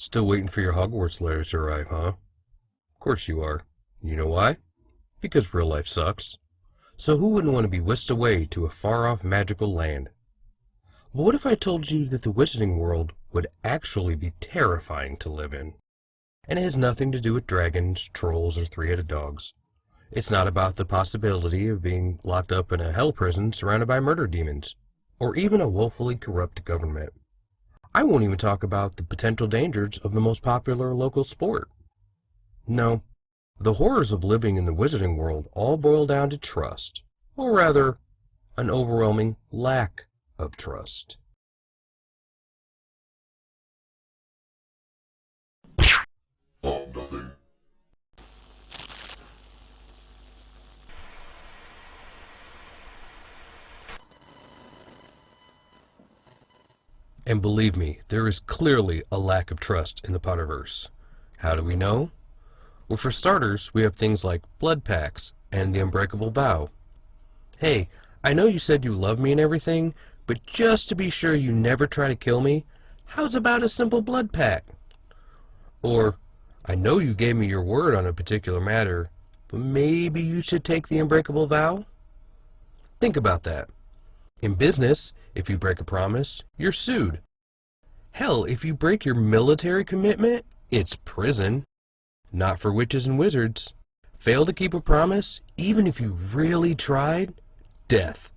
Still waiting for your Hogwarts letter to arrive, huh? Of course you are. You know why? Because real life sucks. So who wouldn't want to be whisked away to a far-off magical land? But what if I told you that the Wizarding World would actually be terrifying to live in? And it has nothing to do with dragons, trolls, or three-headed dogs. It's not about the possibility of being locked up in a hell prison surrounded by murder demons, or even a woefully corrupt government. I won't even talk about the potential dangers of the most popular local sport. No, the horrors of living in the Wizarding World all boil down to trust, or rather, an overwhelming lack of trust. Oh, nothing. And believe me, there is clearly a lack of trust in the Potterverse. How do we know? Well, for starters, we have things like blood pacts and the unbreakable vow. Hey, I know you said you love me and everything, but just to be sure you never try to kill me, how's about a simple blood pact? Or, I know you gave me your word on a particular matter, but maybe you should take the unbreakable vow? Think about that. In business, if you break a promise, you're sued. Hell, if you break your military commitment, it's prison. Not for witches and wizards. Fail to keep a promise, even if you really tried, death.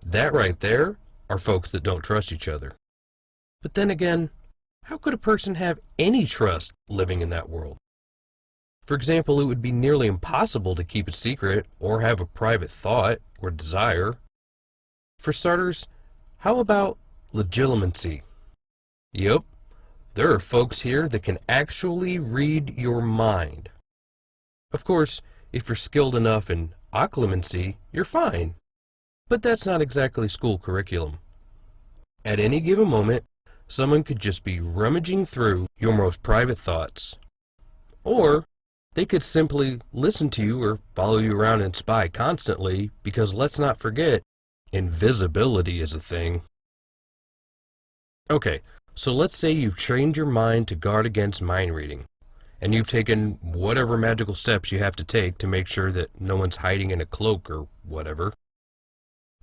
That right there are folks that don't trust each other. But then again, how could a person have any trust living in that world? For example, it would be nearly impossible to keep a secret or have a private thought or desire. For starters, how about legitimacy? Yep, there are folks here that can actually read your mind. Of course, if you're skilled enough in occlumency, you're fine. But that's not exactly school curriculum. At any given moment, someone could just be rummaging through your most private thoughts. Or they could simply listen to you or follow you around and spy constantly because let's not forget, invisibility is a thing. Okay, so let's say you've trained your mind to guard against mind reading, and you've taken whatever magical steps you have to take to make sure that no one's hiding in a cloak or whatever.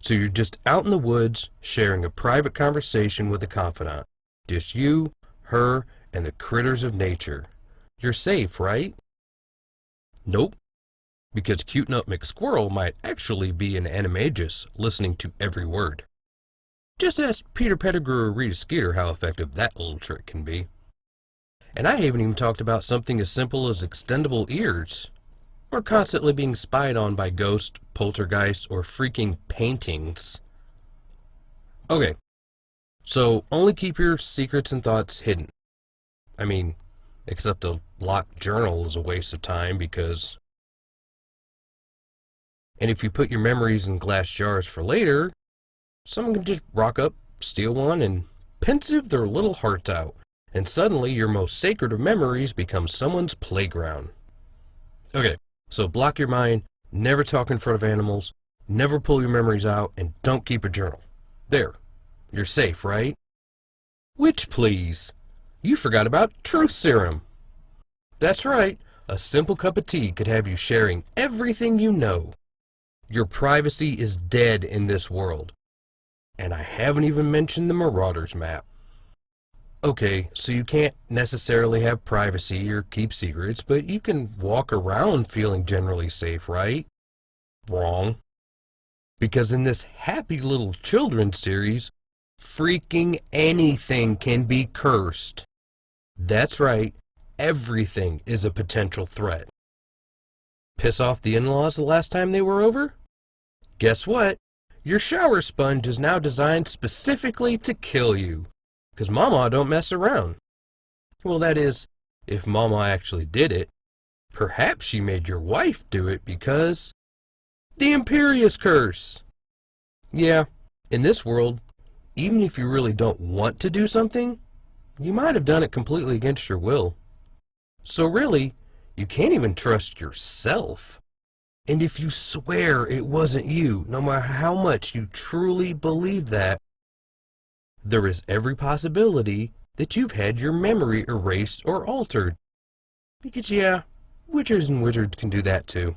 So you're just out in the woods sharing a private conversation with a confidant. Just you, her, and the critters of nature. You're safe, right? Nope. Because Cute Nut McSquirrel might actually be an animagus listening to every word. Just ask Peter Pettigrew or Rita Skeeter how effective that little trick can be. And I haven't even talked about something as simple as extendable ears, or constantly being spied on by ghosts, poltergeists, or freaking paintings. Okay, so only keep your secrets and thoughts hidden. I mean, except a locked journal is a waste of time because... And if you put your memories in glass jars for later, someone can just rock up, steal one, and pensive their little hearts out. And suddenly your most sacred of memories becomes someone's playground. Okay, so block your mind, never talk in front of animals, never pull your memories out, and don't keep a journal. There, you're safe, right? Which, please, you forgot about truth serum. That's right, a simple cup of tea could have you sharing everything you know. Your privacy is dead in this world. And I haven't even mentioned the Marauders map. Okay, so you can't necessarily have privacy or keep secrets, but you can walk around feeling generally safe, right? Wrong. Because in this Happy Little Children series, freaking anything can be cursed. That's right, everything is a potential threat. Piss off the in-laws the last time they were over? Guess what? Your shower sponge is now designed specifically to kill you. Because Mama don't mess around. Well, that is, if Mama actually did it. Perhaps she made your wife do it because... the Imperius Curse! Yeah, in this world, even if you really don't want to do something, you might have done it completely against your will. So really, you can't even trust yourself. And if you swear it wasn't you, no matter how much you truly believe that, there is every possibility that you've had your memory erased or altered. Because yeah, witches and wizards can do that too.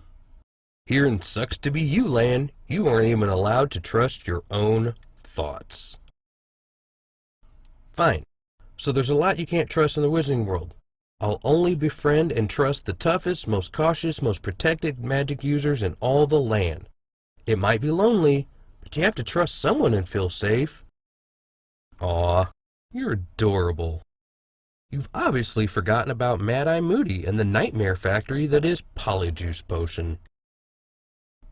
Here in Sucks to Be You land, you aren't even allowed to trust your own thoughts. Fine. So there's a lot you can't trust in the wizarding world. I'll only befriend and trust the toughest, most cautious, most protected magic users in all the land. It might be lonely, but you have to trust someone and feel safe. Aw, you're adorable. You've obviously forgotten about Mad-Eye Moody and the nightmare factory that is Polyjuice Potion.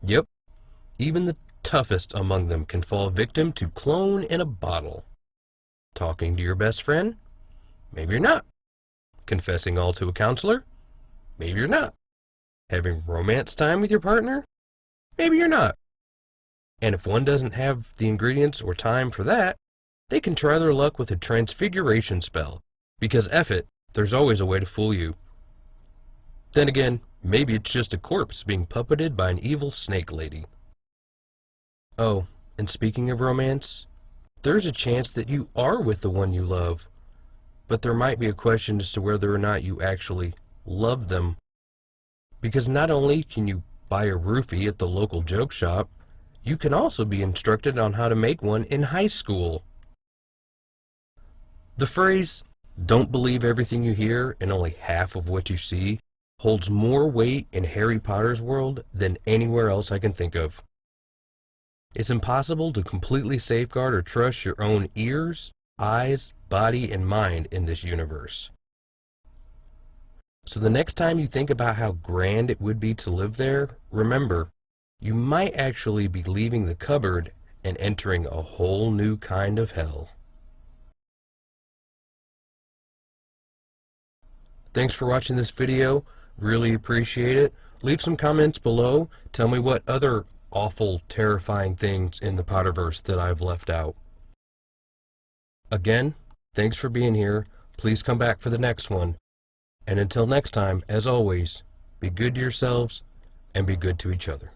Yep, even the toughest among them can fall victim to clone in a bottle. Talking to your best friend? Maybe you're not. Confessing all to a counselor? Maybe you're not. Having romance time with your partner? Maybe you're not. And if one doesn't have the ingredients or time for that, they can try their luck with a transfiguration spell, because F it, there's always a way to fool you. Then again, maybe it's just a corpse being puppeted by an evil snake lady. Oh, and speaking of romance, there's a chance that you are with the one you love, but there might be a question as to whether or not you actually love them. Because not only can you buy a roofie at the local joke shop, you can also be instructed on how to make one in high school. The phrase, "Don't believe everything you hear and only half of what you see," holds more weight in Harry Potter's world than anywhere else I can think of. It's impossible to completely safeguard or trust your own ears, eyes, body, and mind in this universe. So the next time you think about how grand it would be to live there, remember, you might actually be leaving the cupboard and entering a whole new kind of hell. Thanks for watching this video. Really appreciate it. Leave some comments below. Tell me what other awful, terrifying things in the Potterverse that I've left out. Again, thanks for being here. Please come back for the next one. And until next time, as always, be good to yourselves and be good to each other.